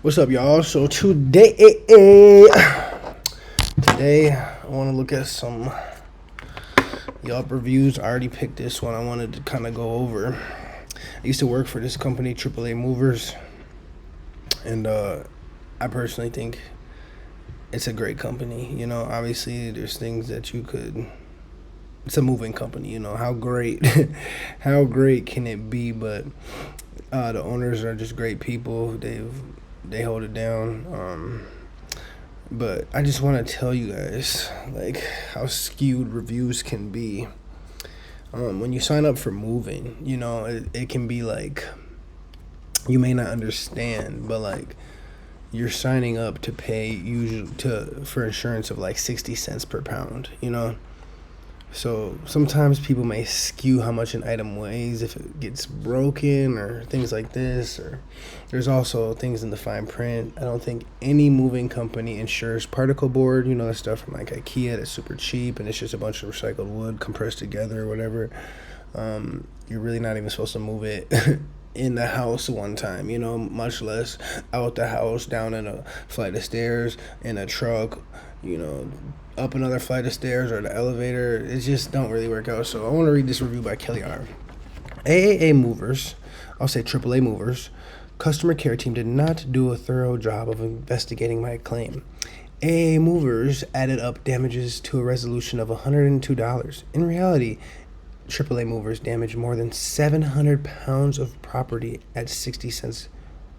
What's up, y'all? So today I want to look at some Yelp reviews. I already picked this one. I wanted to kind of go over. I used to work for this company, AAA Movers, and I personally think it's a great company. You know, obviously there's things that you could. It's a moving company. You know how great, how great can it be? But the owners are just great people. They hold it down. But I just want to tell you guys, like, how skewed reviews can be. When you sign up for moving, you know, it can be like, you may not understand, but like, you're signing up to pay for insurance of like 60 cents per pound, you know? So sometimes people may skew how much an item weighs if it gets broken or things like this. Or there's also things in the fine print. I don't think any moving company insures particle board. You know, that stuff from like IKEA that's super cheap and it's just a bunch of recycled wood compressed together or whatever. You're really not even supposed to move it in the house one time, you know, much less out the house, down in a flight of stairs, in a truck, you know, up another flight of stairs or the elevator. It just don't really work out. So I want to read this review by Kelly R. AAA Movers, I'll say AAA Movers, customer care team did not do a thorough job of investigating my claim. AAA Movers added up damages to a resolution of $102. In reality, AAA Movers damaged more than 700 pounds of property at 60 cents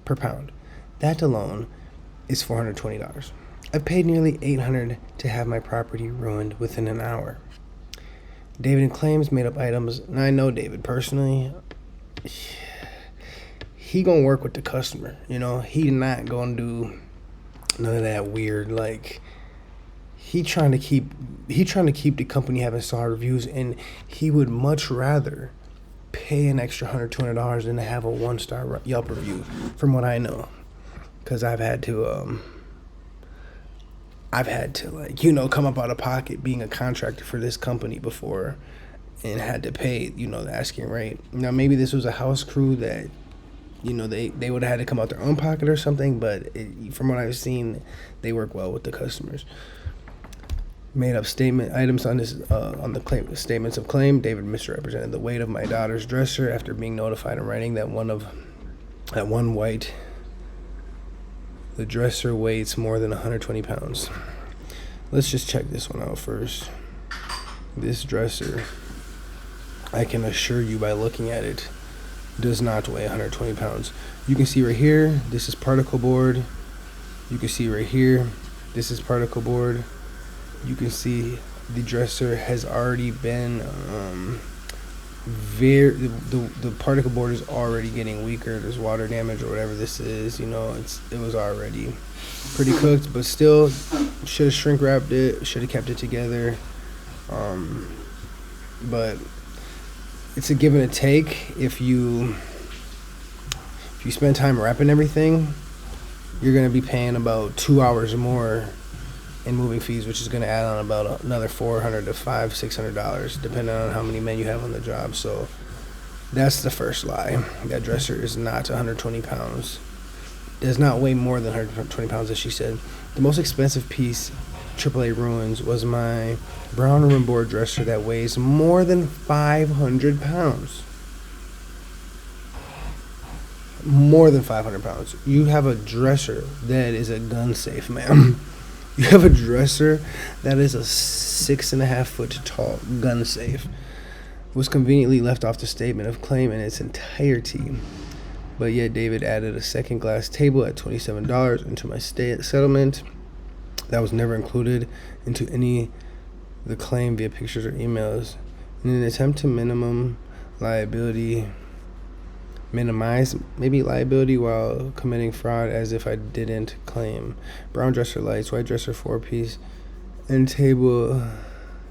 per pound. That alone is $420. I paid nearly $800 to have my property ruined within an hour. David claims made up items, and I know David personally. He gonna work with the customer, you know. He not gonna do none of that weird, like, he trying to keep the company having solid reviews, and he would much rather pay an extra $100, $200 than to have a 1-star Yelp review, from what I know, because I've had to like, you know, come up out of pocket being a contractor for this company before and had to pay, you know, the asking rate. Now, maybe this was a house crew that, you know, they would have had to come out their own pocket or something, but from what I've seen, they work well with the customers. Made up statement items on this on the claim statements of claim. David misrepresented the weight of my daughter's dresser after being notified in writing that the dresser weighs more than 120 pounds. Let's just check this one out first. This dresser, I can assure you by looking at it, does not weigh 120 pounds. You can see right here, this is particle board. You can see right here, this is particle board. You can see the dresser has already been the particle board is already getting weaker. There's water damage or whatever this is, you know. It was already pretty cooked, but still should have shrink wrapped it, should have kept it together. But it's a give and a take. If you spend time wrapping everything, you're gonna be paying about 2 hours more in moving fees, which is going to add on about another $400 to $600, depending on how many men you have on the job. So that's the first lie. That dresser is not 120 pounds. Does not weigh more than 120 pounds, as she said. The most expensive piece AAA ruins was my brown room and board dresser that weighs more than 500 pounds. More than 500 pounds. You have a dresser that is a gun safe, ma'am. You have a dresser that is a 6.5 foot tall gun safe. Was conveniently left off the statement of claim in its entirety. But yet David added a second glass table at $27 into my settlement. That was never included into any the claim via pictures or emails. In an attempt to minimize liability while committing fraud as if I didn't claim. Brown dresser lights, white dresser 4-piece, end table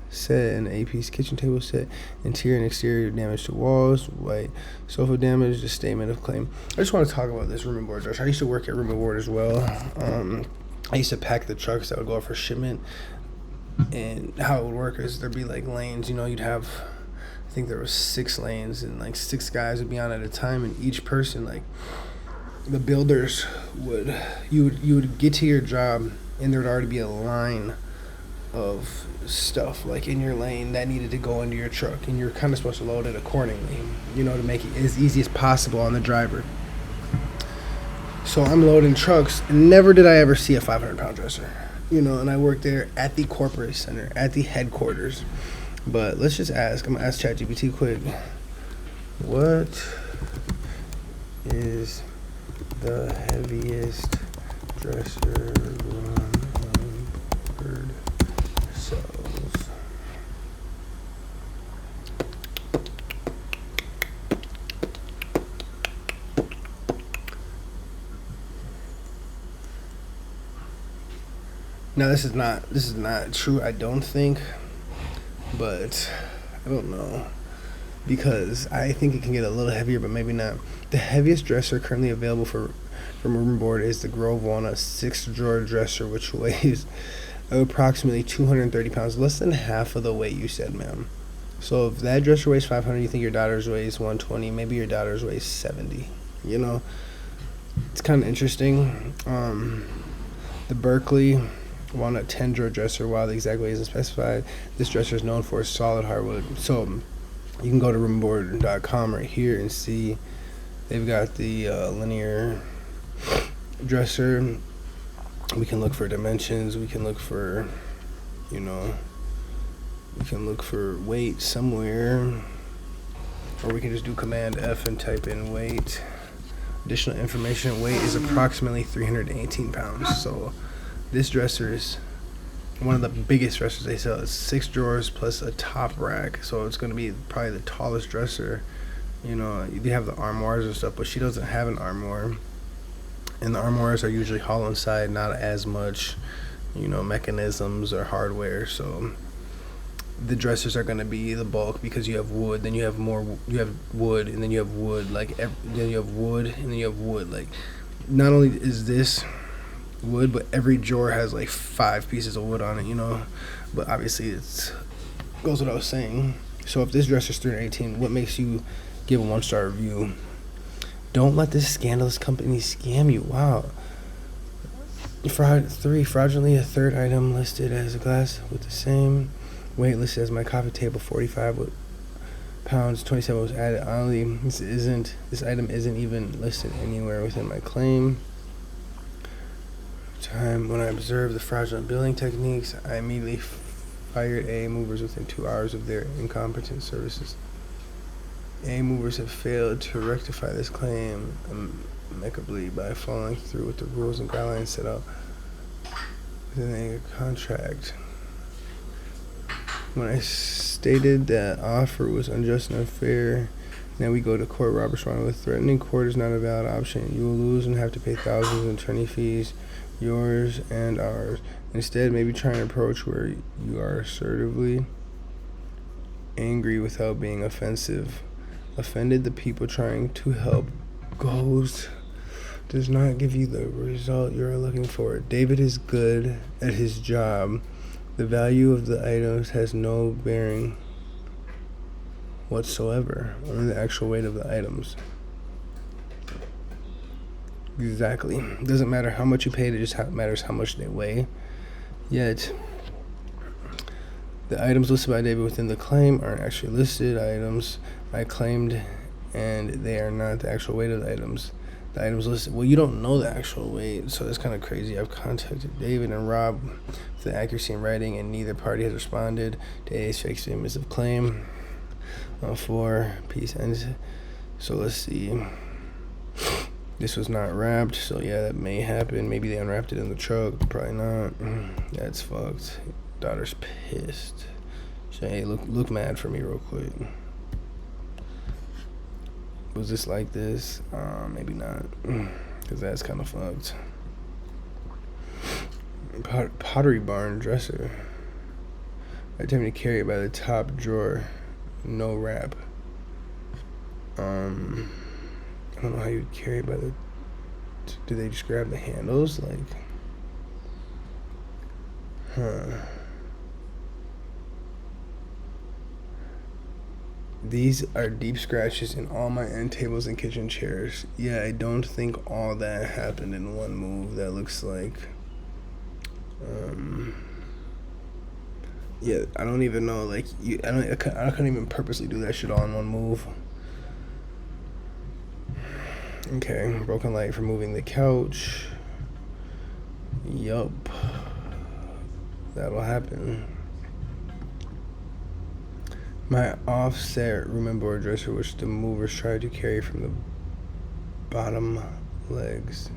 set, and 8-piece kitchen table set, interior and exterior damage to walls, white sofa damage, the statement of claim. I just want to talk about this room and board dresser. I used to work at room and board as well. I used to pack the trucks that would go out for shipment, and how it would work is there'd be like lanes, you know, you'd have, I think there was 6 lanes, and like 6 guys would be on at a time, and each person, like, the builders would you would get to your job and there would already be a line of stuff like in your lane that needed to go into your truck, and you're kind of supposed to load it accordingly, to make it as easy as possible on the driver. So I'm loading trucks, and never did I ever see a 500-pound dresser, and I worked there at the corporate center, at the headquarters. But let's just ask. I'm gonna ask ChatGPT quick. What is the heaviest dresser run on cells? Now this is not true, I don't think, but I don't know, because I think it can get a little heavier, but maybe not. The heaviest dresser currently available from Room and Board is the Grove Walnut 6-drawer dresser, which weighs approximately 230 pounds, less than half of the weight you said, ma'am. So if that dresser weighs 500, you think your daughter's weighs 120, maybe your daughter's weighs 70. It's kind of interesting. The Berkeley Walnut 10-drawer dresser, while the exact weight isn't specified, this dresser is known for its solid hardwood. So you can go to roomboard.com right here and see they've got the linear dresser. We can look for dimensions. We can look for, we can look for weight somewhere, or we can just do Command F and type in weight. Additional information: weight is approximately 318 pounds. So this dresser is one of the biggest dressers they sell. It's 6 drawers plus a top rack, so it's going to be probably the tallest dresser. They have the armoires and stuff, but she doesn't have an armoire, and the armoires are usually hollow inside, not as much mechanisms or hardware. So the dressers are going to be the bulk, because you have wood, then you have wood, and then you have wood, then you have wood, and then you have wood. Like, not only is this wood, but every drawer has like 5 pieces of wood on it, but obviously it goes without saying. So if this dresser's 318, what makes you give a 1-star review? Don't let this scandalous company scam you. Wow. 3, fraudulently a third item listed as a glass with the same weight listed as my coffee table, 45 pounds, 27 was added. Oddly, this item isn't even listed anywhere within my claim. When I observed the fraudulent billing techniques, I immediately fired AA movers within 2 hours of their incompetent services. AA movers have failed to rectify this claim amicably by following through with the rules and guidelines set out within a contract. When I stated that offer was unjust and unfair, now we go to court. Robert responded with, threatening court is not a valid option. You will lose and have to pay thousands in attorney fees, yours and ours. Instead, maybe try an approach where you are assertively angry without being offensive. Offended, the people trying to help does not give you the result you are looking for. David is good at his job. The value of the items has no bearing whatsoever on the actual weight of the items. Exactly. It doesn't matter how much you paid, it just matters how much they weigh. Yet, the items listed by David within the claim aren't actually listed items I claimed, and they are not the actual weight of the items. The items listed, well, you don't know the actual weight, so it's kind of crazy. I've contacted David and Rob for the accuracy in writing, and neither party has responded to A's fake statements of claim. 4 piece ends. So let's see. This was not wrapped, so yeah, that may happen. Maybe they unwrapped it in the truck. Probably not. That's fucked. Daughter's pissed. So hey, look mad for me real quick. Was this like this? Maybe not, because that's kind of fucked. Pottery barn dresser. I attempt to carry it by the top drawer. No wrap. I don't know how you'd carry it by the... Do they just grab the handles? Like... These are deep scratches in all my end tables and kitchen chairs. Yeah, I don't think all that happened in one move. That looks like, yeah, I don't even know. Like, I couldn't even purposely do that shit all in one move. Okay, broken light for moving the couch. Yup, that'll happen. My offset room and board dresser, which the movers tried to carry from the bottom legs.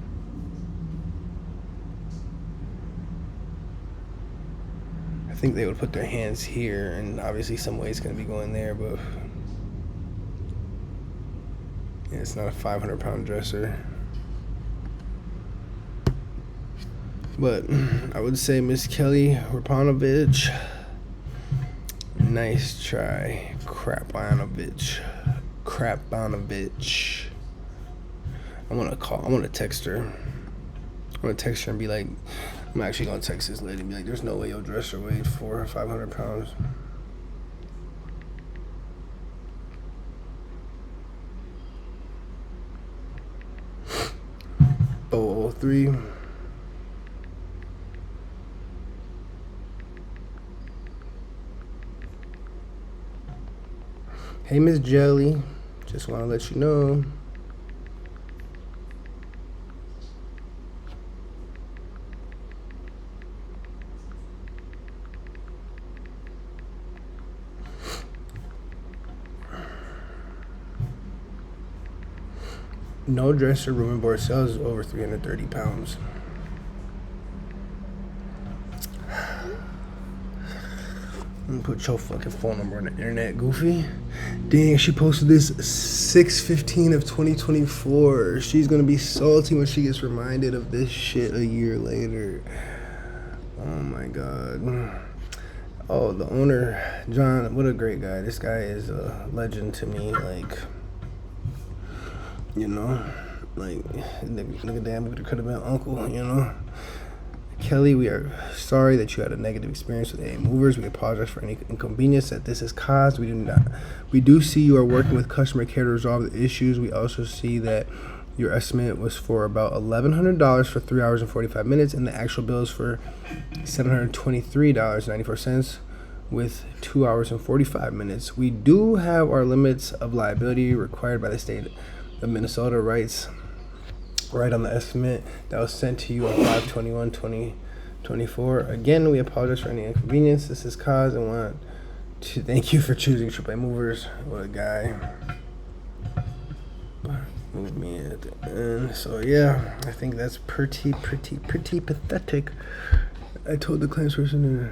I think they would put their hands here, and obviously some weight's gonna be going there, but yeah, it's not a 500-pound dresser. But I would say Miss Kelly Rapanovich, nice try. Crapanovich. I'm gonna text her. I'm gonna text her and be like, I'm actually gonna text this lady and be like, there's no way your dresser weighed 400 or 500 pounds. Oh, 03. Hey, Miss Jelly. Just want to let you know. No dresser, room and board sells over 330 pounds. I'm gonna put your fucking phone number on the internet, goofy. Dang, she posted this 6/15 of 2024. She's gonna be salty when she gets reminded of this shit a year later. Oh my god. Oh, the owner, John, what a great guy. This guy is a legend to me. Like, you know, like, nigga damn could have been uncle, you know. Kelly, we are sorry that you had a negative experience with AA Movers. We apologize for any inconvenience that this has caused. We do see you are working with customer care to resolve the issues. We also see that your estimate was for about $1,100 for 3 hours and 45 minutes, and the actual bill is for $723.94 with 2 hours and 45 minutes. We do have our limits of liability required by the state of Minnesota rights right on the estimate that was sent to you on 5/21/2024. Again, we apologize for any inconvenience this has caused and want to thank you for choosing AAA Movers. What a guy. Move me at the end. So yeah, I think that's pretty pathetic. I told the claims person to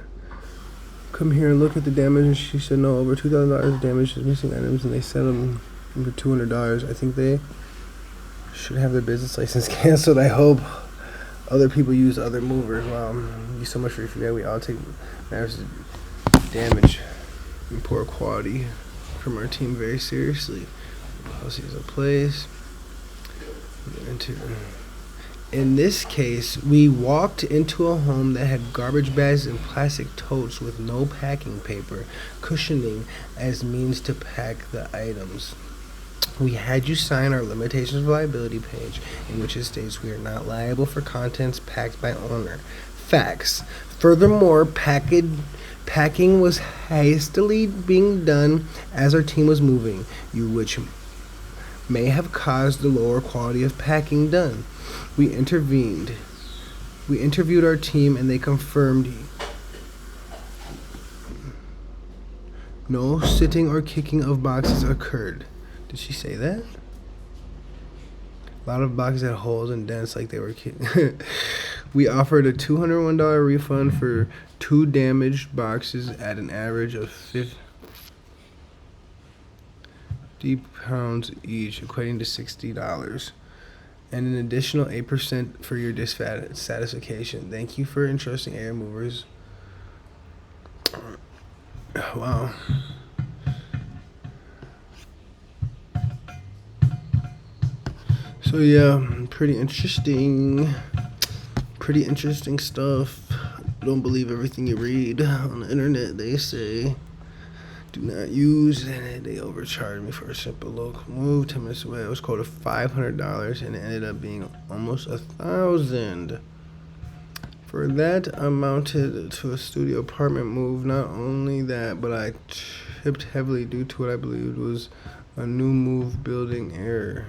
come here and look at the damage, and she said no, over $2,000 damage is missing items, and they settled them for $200. I think they should have their business license canceled. I hope other people use other movers. Wow, thank you so much for your feedback. We all take matters of damage and poor quality from our team very seriously. Policies in place. In this case, we walked into a home that had garbage bags and plastic totes with no packing paper, cushioning as means to pack the items. We had you sign our limitations of liability page, in which it states we are not liable for contents packed by owner. Facts. Furthermore, packing was hastily being done as our team was moving, which may have caused the lower quality of packing done. We interviewed our team, and they confirmed no sitting or kicking of boxes occurred. Did she say that? A lot of boxes had holes and dents like they were kicked. We offered a $201 refund for 2 damaged boxes at an average of 50 pounds each, equating to $60. And an additional 8% for your dissatisfaction. Thank you for entrusting air movers. Wow. So yeah, pretty interesting stuff. Don't believe everything you read on the internet, they say. Do not use, and they overcharged me for a simple local move 10 minutes away. I was quoted $500 and it ended up being almost $1,000. For that amounted to a studio apartment move. Not only that, but I tipped heavily due to what I believed was a new move building error.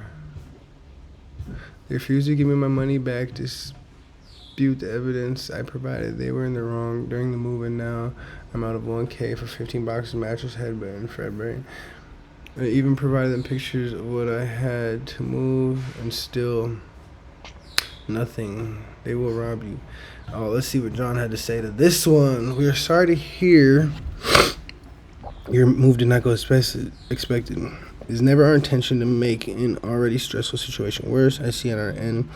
They refused to give me my money back, dispute the evidence I provided. They were in the wrong during the move, and now I'm out of $1K for 15 boxes, mattress, headband, and fabric. I even provided them pictures of what I had to move, and still nothing. They will rob you. Oh, let's see what John had to say to this one. We are sorry to hear your move did not go as expected. It is never our intention to make an already stressful situation worse. I see on our end,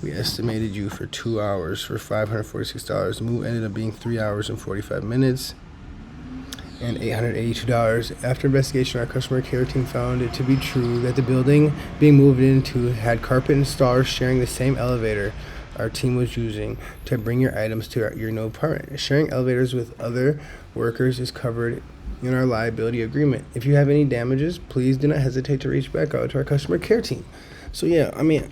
we estimated you for 2 hours for $546. The move ended up being 3 hours and 45 minutes and $882. After investigation, our customer care team found it to be true that the building being moved into had carpet installers sharing the same elevator our team was using to bring your items to your new apartment. Sharing elevators with other workers is covered in our liability agreement. If you have any damages, please do not hesitate to reach back out to our customer care team. So yeah, I mean,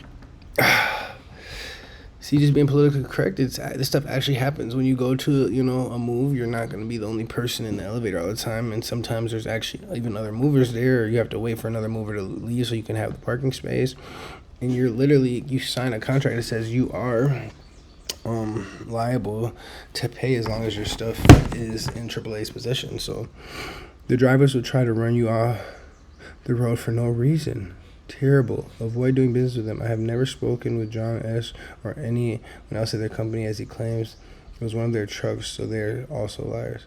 see, just being politically correct, this stuff actually happens when you go to, a move. You're not going to be the only person in the elevator all the time, and sometimes there's actually even other movers there, or you have to wait for another mover to leave so you can have the parking space. And you sign a contract that says you are liable to pay as long as your stuff is in AAA's possession. So the drivers will try to run you off the road for no reason. Terrible. Avoid doing business with them. I have never spoken with John S. or anyone else at their company, as he claims it was one of their trucks, so they're also liars.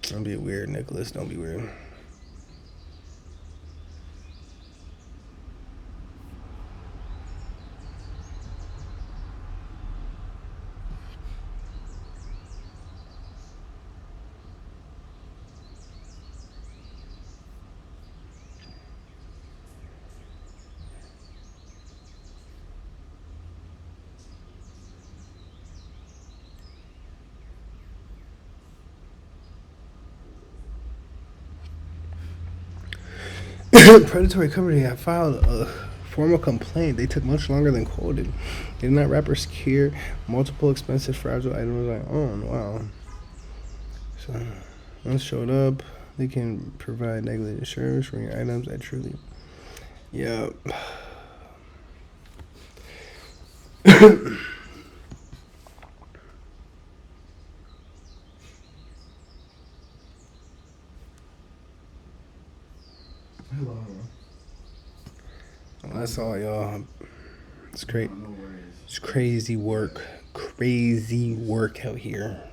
Don't be weird, Nicholas. Don't be weird. Predatory company have filed a formal complaint. They took much longer than quoted. They did not wrap or secure multiple expensive fragile items I own. Wow. So once showed up, they can provide negligent service for your items. I truly, yeah. Hello. Well, that's all, y'all. It's great. It's crazy work. Crazy work out here.